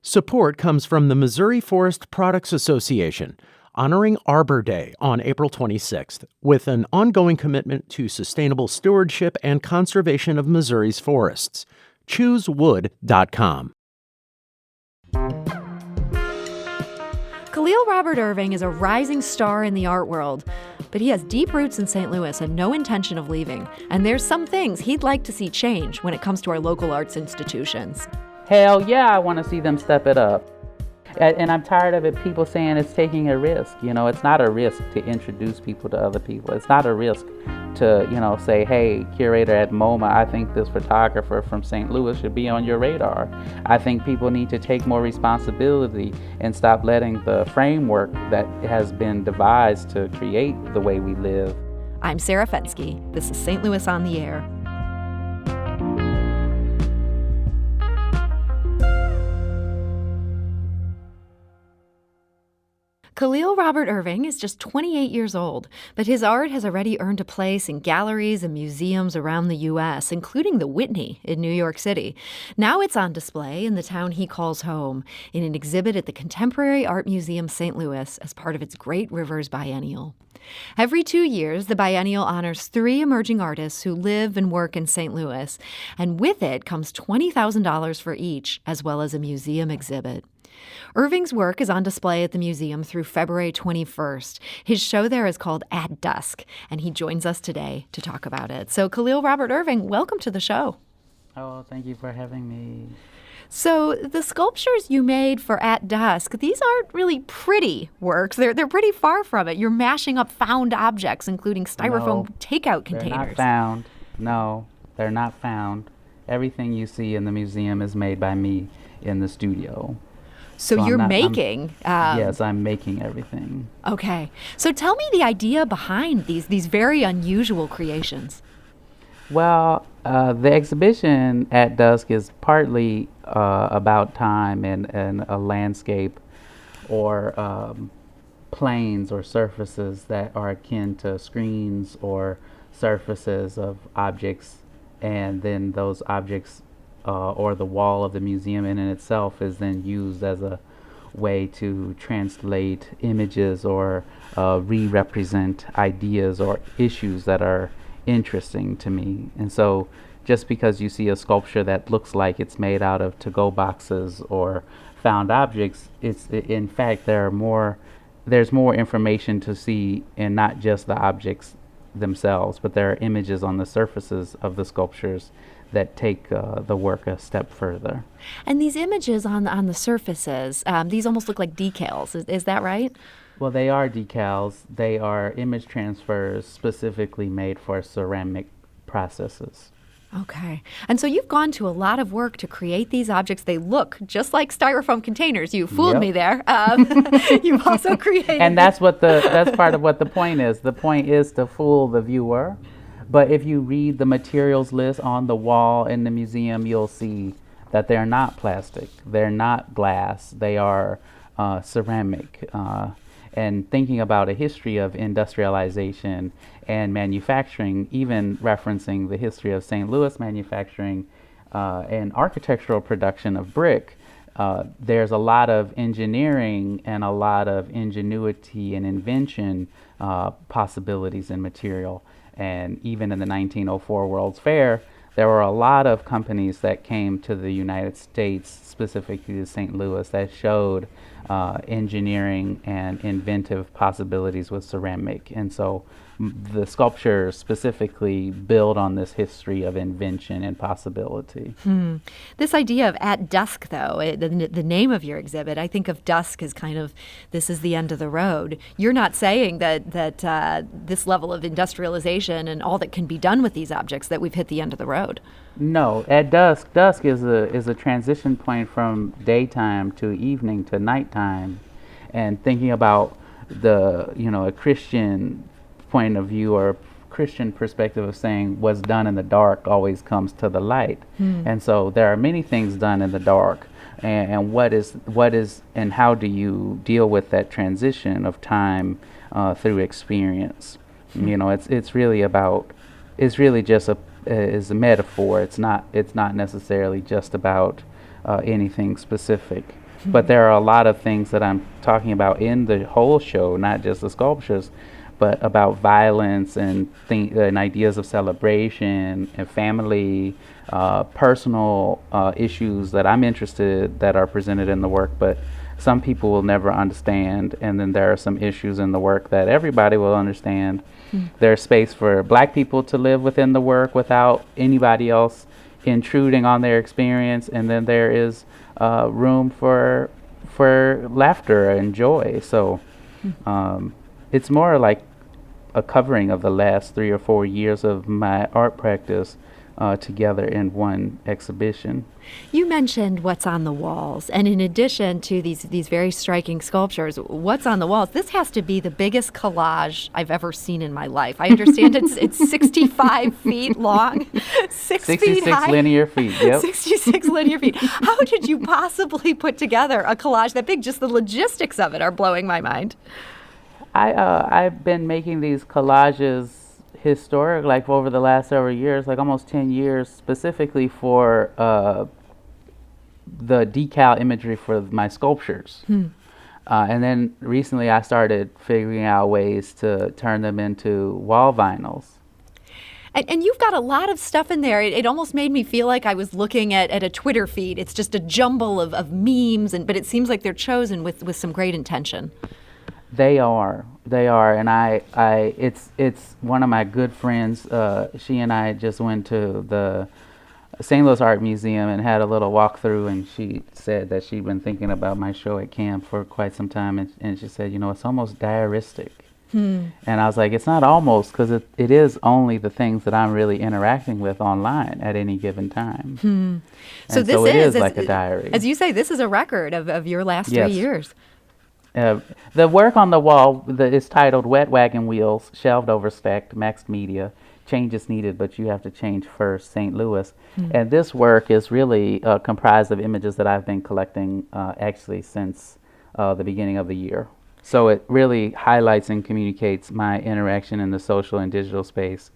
Support comes from the Missouri Forest Products Association, honoring Arbor Day on April 26th, with an ongoing commitment to sustainable stewardship and conservation of Missouri's forests. ChooseWood.com. Kahlil Robert Irving is a rising star in the art world, but he has deep roots in St. Louis and no intention of leaving. And there's some things he'd like to see change when it comes to our local arts institutions. Hell yeah, I want to see them step it up. And I'm tired of it, people saying it's taking a risk. You know, it's not a risk to introduce people to other people. It's not a risk to, say, hey, curator at MoMA, I think this photographer from St. Louis should be on your radar. I think people need to take more responsibility and stop letting the framework that has been devised to create the way we live. I'm Sarah Fenske. This is St. Louis on the Air. Kahlil Robert Irving is just 28 years old, but his art has already earned a place in galleries and museums around the U.S., including the Whitney in New York City. Now it's on display in the town he calls home, in an exhibit at the Contemporary Art Museum St. Louis as part of its Great Rivers Biennial. Every 2 years, the Biennial honors 3 emerging artists who live and work in St. Louis, and with it comes $20,000 for each, as well as a museum exhibit. Irving's work is on display at the museum through February 21st. His show there is called At Dusk, and he joins us today to talk about it. So, Kahlil Robert Irving, welcome to the show. Oh, thank you for having me. So, the sculptures you made for At Dusk, these aren't really pretty works. They're pretty far from it. You're mashing up found objects, including styrofoam takeout containers. They're not found. No, they're not found. Everything you see in the museum is made by me in the studio. So you're making... yes, I'm making everything. Okay. So tell me the idea behind these very unusual creations. Well, the exhibition At Dusk is partly about time and a landscape or planes or surfaces that are akin to screens or surfaces of objects, and then those objects or the wall of the museum in itself is then used as a way to translate images or re-represent ideas or issues that are interesting to me. And so just because you see a sculpture that looks like it's made out of to-go boxes or found objects, in fact there's more information to see in not just the objects themselves, but there are images on the surfaces of the sculptures that take the work a step further. And these images on the surfaces, these almost look like decals. Is that right? Well, they are decals. They are image transfers specifically made for ceramic processes. Okay. And so you've gone to a lot of work to create these objects. They look just like styrofoam containers. You fooled me there. You've also created... And that's part of what the point is. The point is to fool the viewer. But if you read the materials list on the wall in the museum, you'll see that they're not plastic. They're not glass. They are ceramic. And thinking about a history of industrialization and manufacturing, even referencing the history of St. Louis manufacturing and architectural production of brick, there's a lot of engineering and a lot of ingenuity and invention possibilities in material. And even in the 1904 World's Fair, there were a lot of companies that came to the United States, specifically to St. Louis, that showed engineering and inventive possibilities with ceramic. And so the sculptures specifically build on this history of invention and possibility. This idea of At Dusk, though, the name of your exhibit, I think of dusk as kind of, this is the end of the road. You're not saying that this level of industrialization and all that can be done with these objects, that we've hit the end of the road. No, at dusk is a transition point from daytime to evening to nighttime, and thinking about a Christian point of view or Christian perspective of saying what's done in the dark always comes to the light. And so there are many things done in the dark, and what is and how do you deal with that transition of time through experience? It's really just is a metaphor. It's not necessarily just about anything specific. But there are a lot of things that I'm talking about in the whole show, not just the sculptures, but about violence and ideas of celebration and family, personal issues that I'm interested that are presented in the work, but some people will never understand. And then there are some issues in the work that everybody will understand. There's space for Black people to live within the work without anybody else intruding on their experience, and then there is room for laughter and joy. So it's more like a covering of the last 3 or 4 years of my art practice together in one exhibition. You mentioned what's on the walls, and in addition to these very striking sculptures, what's on the walls, this has to be the biggest collage I've ever seen in my life. I understand it's 65 feet long, 66 feet high. linear feet, yep. 66 linear feet. How did you possibly put together a collage that big? Just the logistics of it are blowing my mind. I've been making these collages historic, like over the last several years, like almost 10 years, specifically for the decal imagery for my sculptures. And then recently I started figuring out ways to turn them into wall vinyls. And you've got a lot of stuff in there. It almost made me feel like I was looking at a Twitter feed. It's just a jumble of memes, but it seems like they're chosen with some great intention. They are, and it's one of my good friends. She and I just went to the St. Louis Art Museum and had a little walkthrough, and she said that she'd been thinking about my show at camp for quite some time, and she said, it's almost diaristic. And I was like, it's not almost, because it is only the things that I'm really interacting with online at any given time. So it is like a diary. As you say, this is a record of your last 3 years. The work on the wall is titled Wet Wagon Wheels, Shelved Overstacked, Maxed Media, Changes Needed, but you have to change first, St. Louis. And this work is really comprised of images that I've been collecting actually since the beginning of the year. So it really highlights and communicates my interaction in the social and digital space,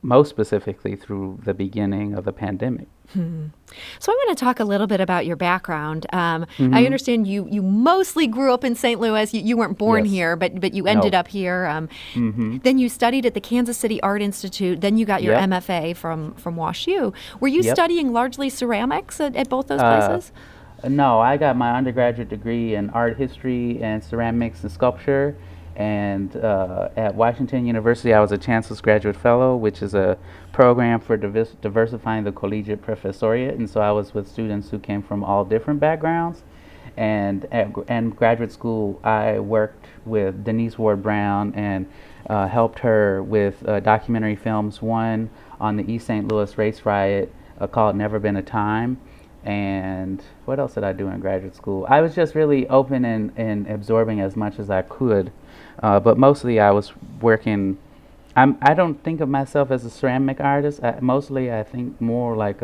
most specifically through the beginning of the pandemic. So I want to talk a little bit about your background. I understand you mostly grew up in St. Louis. You weren't born here, but you ended up here. Then you studied at the Kansas City Art Institute. Then you got your MFA from WashU. Were you studying largely ceramics at both those places? No, I got my undergraduate degree in art history and ceramics and sculpture. And at Washington University, I was a Chancellor's Graduate Fellow, which is a program for diversifying the collegiate professoriate. And so I was with students who came from all different backgrounds. And at graduate school, I worked with Denise Ward Brown and helped her with documentary films, one on the East St. Louis race riot called Never Been a Time. And what else did I do in graduate school? I was just really open and absorbing as much as I could. But mostly I was working, I don't think of myself as a ceramic artist. Mostly I think more like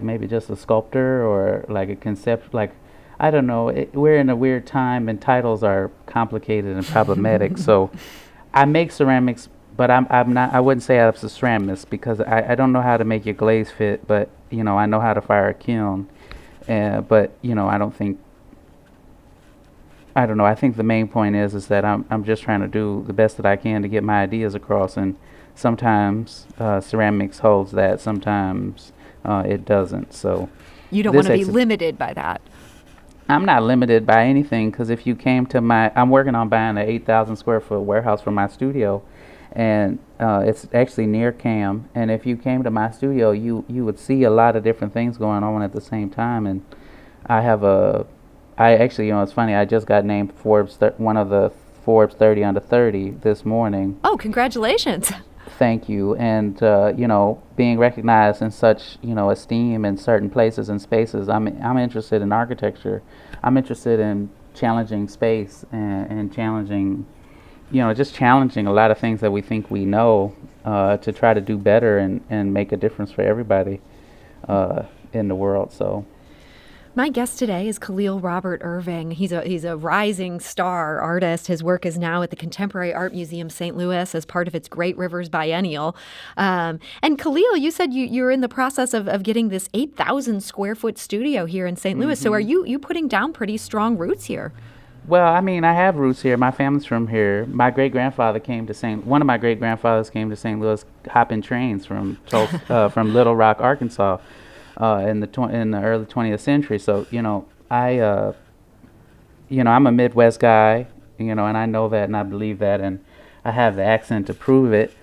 maybe just a sculptor or like a concept, like, I don't know. We're in a weird time and titles are complicated and problematic. So I make ceramics, but I wouldn't say I'm a ceramist because I don't know how to make your glaze fit, but, I know how to fire a kiln. But, I don't know. I think the main point is that I'm just trying to do the best that I can to get my ideas across, and sometimes ceramics holds that, sometimes it doesn't. So you don't want to be limited by that. I'm not limited by anything, because if you came to I'm working on buying an 8,000 square foot warehouse for my studio, and it's actually near Cam. And if you came to my studio, you would see a lot of different things going on at the same time. And I actually, it's funny, I just got named one of the Forbes 30 under 30 this morning. Oh, congratulations. Thank you. And, being recognized in such, esteem in certain places and spaces, I'm interested in architecture. I'm interested in challenging space and challenging, just challenging a lot of things that we think we know to try to do better and make a difference for everybody in the world. So. My guest today is Kahlil Robert Irving. He's a rising star artist. His work is now at the Contemporary Art Museum St. Louis as part of its Great Rivers Biennial. And Kahlil, you said you're in the process of getting this 8,000 square foot studio here in St. Louis. So are you putting down pretty strong roots here? Well, I mean, I have roots here. My family's from here. My great-grandfather one of my great-grandfathers came to St. Louis hopping trains from from Little Rock, Arkansas, in the early 20th century. So, I'm a Midwest guy, and I know that and I believe that, and I have the accent to prove it.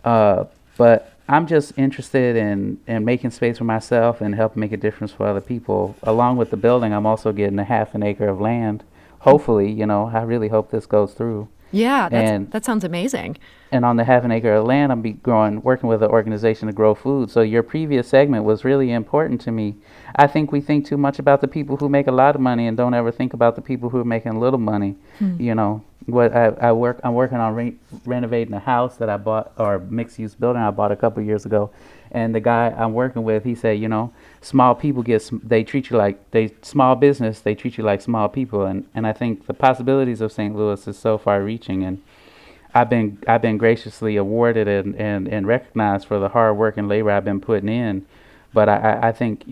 But I'm just interested in making space for myself and helping make a difference for other people. Along with the building, I'm also getting a half an acre of land. Hopefully, I really hope this goes through. Yeah, that sounds amazing. And on the half an acre of land, I'm working with an organization to grow food. So your previous segment was really important to me. I think we think too much about the people who make a lot of money and don't ever think about the people who are making a little money. I'm working on renovating a house that I bought, or mixed-use building I bought a couple of years ago. And the guy I'm working with, he said, small people they treat you like small business. They treat you like small people, and I think the possibilities of St. Louis is so far-reaching. And I've been graciously awarded and recognized for the hard work and labor I've been putting in. But I think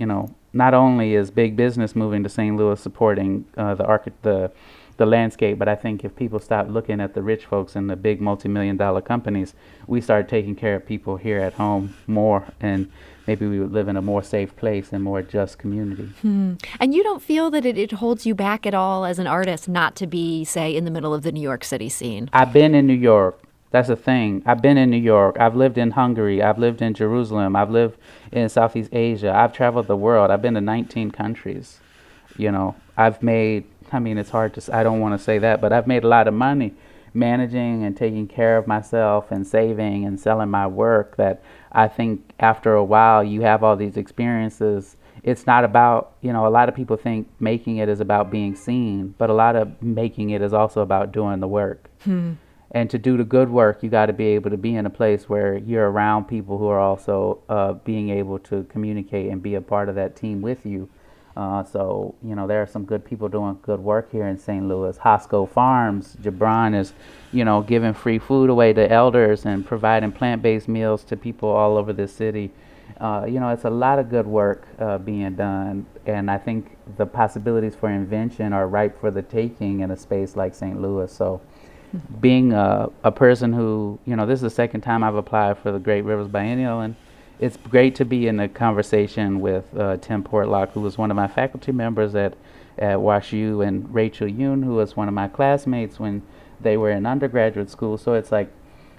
not only is big business moving to St. Louis supporting the landscape, but I think if people stop looking at the rich folks and the big multi-million-dollar companies, we start taking care of people here at home more, and maybe we would live in a more safe place and more just community. And you don't feel that it holds you back at all as an artist not to be, say, in the middle of the New York City scene? I've been in New York. That's the thing. I've been in New York. I've lived in Hungary. I've lived in Jerusalem. I've lived in Southeast Asia. I've traveled the world. I've been to 19 countries. I've made, it's hard to, I don't want to say that, but I've made a lot of money managing and taking care of myself and saving and selling my work, that I think after a while you have all these experiences. It's not about, a lot of people think making it is about being seen, but a lot of making it is also about doing the work. And to do the good work, you got to be able to be in a place where you're around people who are also being able to communicate and be a part of that team with you. So, there are some good people doing good work here in St. Louis. Hosco Farms, Gibran is, giving free food away to elders and providing plant-based meals to people all over the city. It's a lot of good work being done, and I think the possibilities for invention are ripe for the taking in a space like St. Louis. So being a person who, this is the second time I've applied for the Great Rivers Biennial, and it's great to be in a conversation with Tim Portlock, who was one of my faculty members at WashU, and Rachel Yoon, who was one of my classmates when they were in undergraduate school. So it's like,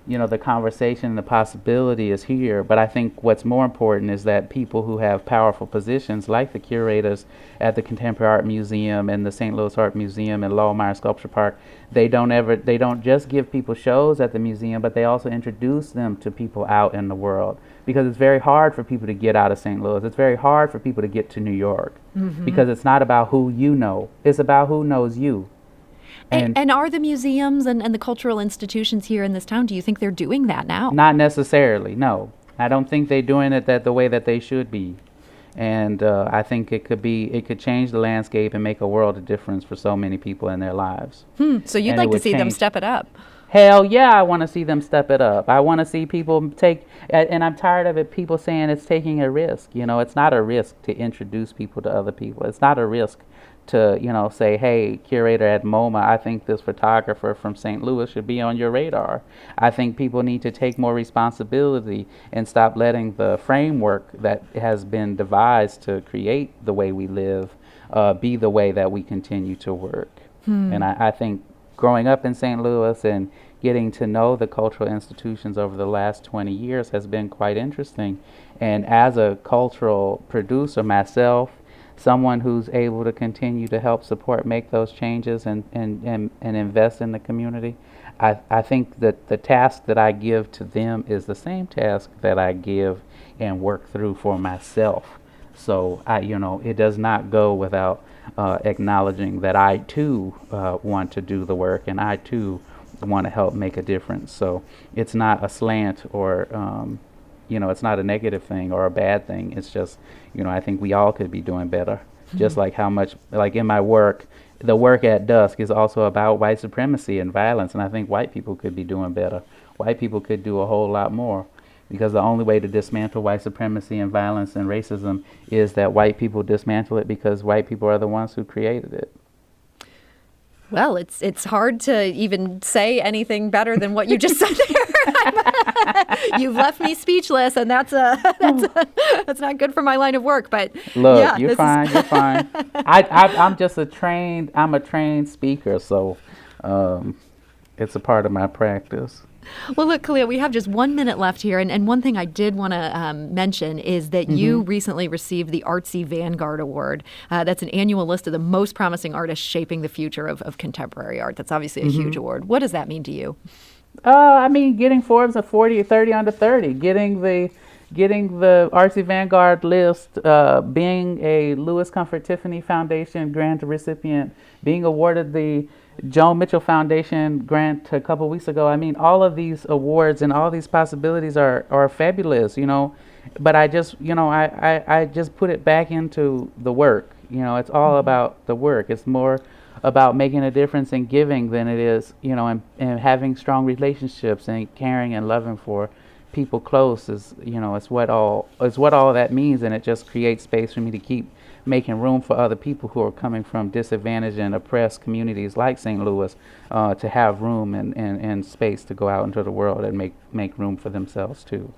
the conversation and the possibility is here. But I think what's more important is that people who have powerful positions, like the curators at the Contemporary Art Museum and the St. Louis Art Museum and Lowellmeyer Sculpture Park, they don't just give people shows at the museum, but they also introduce them to people out in the world. Because it's very hard for people to get out of St. Louis. It's very hard for people to get to New York. Because it's not about who you know. It's about who knows you. And are the museums and the cultural institutions here in this town, do you think they're doing that now? Not necessarily, no. I don't think they're doing it the way that they should be. And I think it could change the landscape and make a world of difference for so many people in their lives. So you'd like to see them step it up? Hell yeah, I want to see them step it up. I want to see people and I'm tired of people saying it's taking a risk. It's not a risk to introduce people to other people. It's not a risk to, say, hey, curator at MoMA, I think this photographer from St. Louis should be on your radar. I think people need to take more responsibility and stop letting the framework that has been devised to create the way we live be the way that we continue to work. And I think growing up in St. Louis and getting to know the cultural institutions over the last 20 years has been quite interesting. And as a cultural producer myself, someone who's able to continue to help support, make those changes and invest in the community, I think that the task that I give to them is the same task that I give and work through for myself. So it does not go without acknowledging that I too want to do the work, and I too want to help make a difference. So it's not a slant or it's not a negative thing or a bad thing. It's just I think we all could be doing better. just like how much, like in my work, the work at Dusk is also about white supremacy and violence, and I think white people could be doing better. White people could do a whole lot more, because the only way to dismantle white supremacy and violence and racism is that white people dismantle it, because white people are the ones who created it. Well, it's hard to even say anything better than what you just said there. You've left me speechless, and that's not good for my line of work. But look, yeah, you're fine. You're fine. I'm just a trained speaker, so it's a part of my practice. Well, look, Kahlil, we have just 1 minute left here. And one thing I did want to mention is that you recently received the Artsy Vanguard Award. That's an annual list of the most promising artists shaping the future of contemporary art. That's obviously a huge award. What does that mean to you? I mean, getting Forbes at 30 under 30, getting the Artsy Vanguard list, being a Louis Comfort Tiffany Foundation grant recipient, being awarded the Joan Mitchell Foundation grant a couple weeks ago. I mean, all of these awards and all these possibilities are fabulous, But I just, I just put it back into the work. It's all about the work. It's more about making a difference and giving than it is, and having strong relationships and caring and loving for people close is, it's what all that means, and it just creates space for me to keep making room for other people who are coming from disadvantaged and oppressed communities like St. Louis to have room and space to go out into the world and make room for themselves too.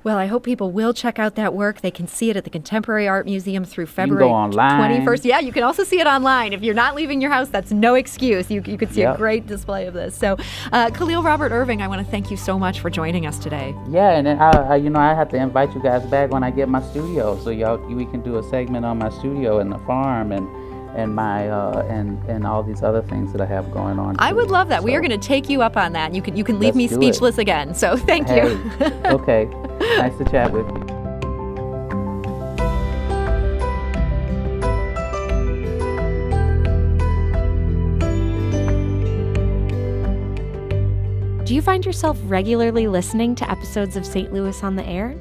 Well, I hope people will check out that work. They can see it at the Contemporary Art Museum through February 21st. Yeah, you can also see it online. If you're not leaving your house, that's no excuse. You could see a great display of this. So, Kahlil Robert Irving, I want to thank you so much for joining us today. Yeah, and I have to invite you guys back when I get my studio, so we can do a segment on my studio and the farm and my and all these other things that I have going on. I would love that. So we are going to take you up on that. You can leave me speechless again. So thank you. Okay. Nice to chat with you. Do you find yourself regularly listening to episodes of St. Louis on the Air?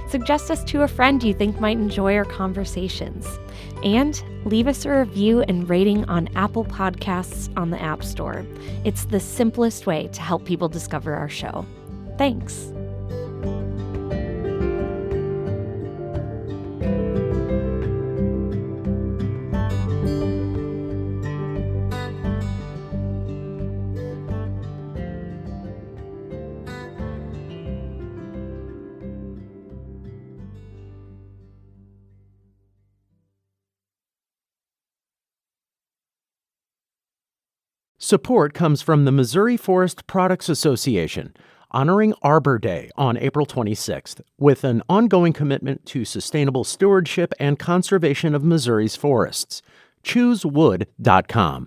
Suggest us to a friend you think might enjoy our conversations. And leave us a review and rating on Apple Podcasts on the App Store. It's the simplest way to help people discover our show. Thanks. Support comes from the Missouri Forest Products Association, honoring Arbor Day on April 26th, with an ongoing commitment to sustainable stewardship and conservation of Missouri's forests. ChooseWood.com.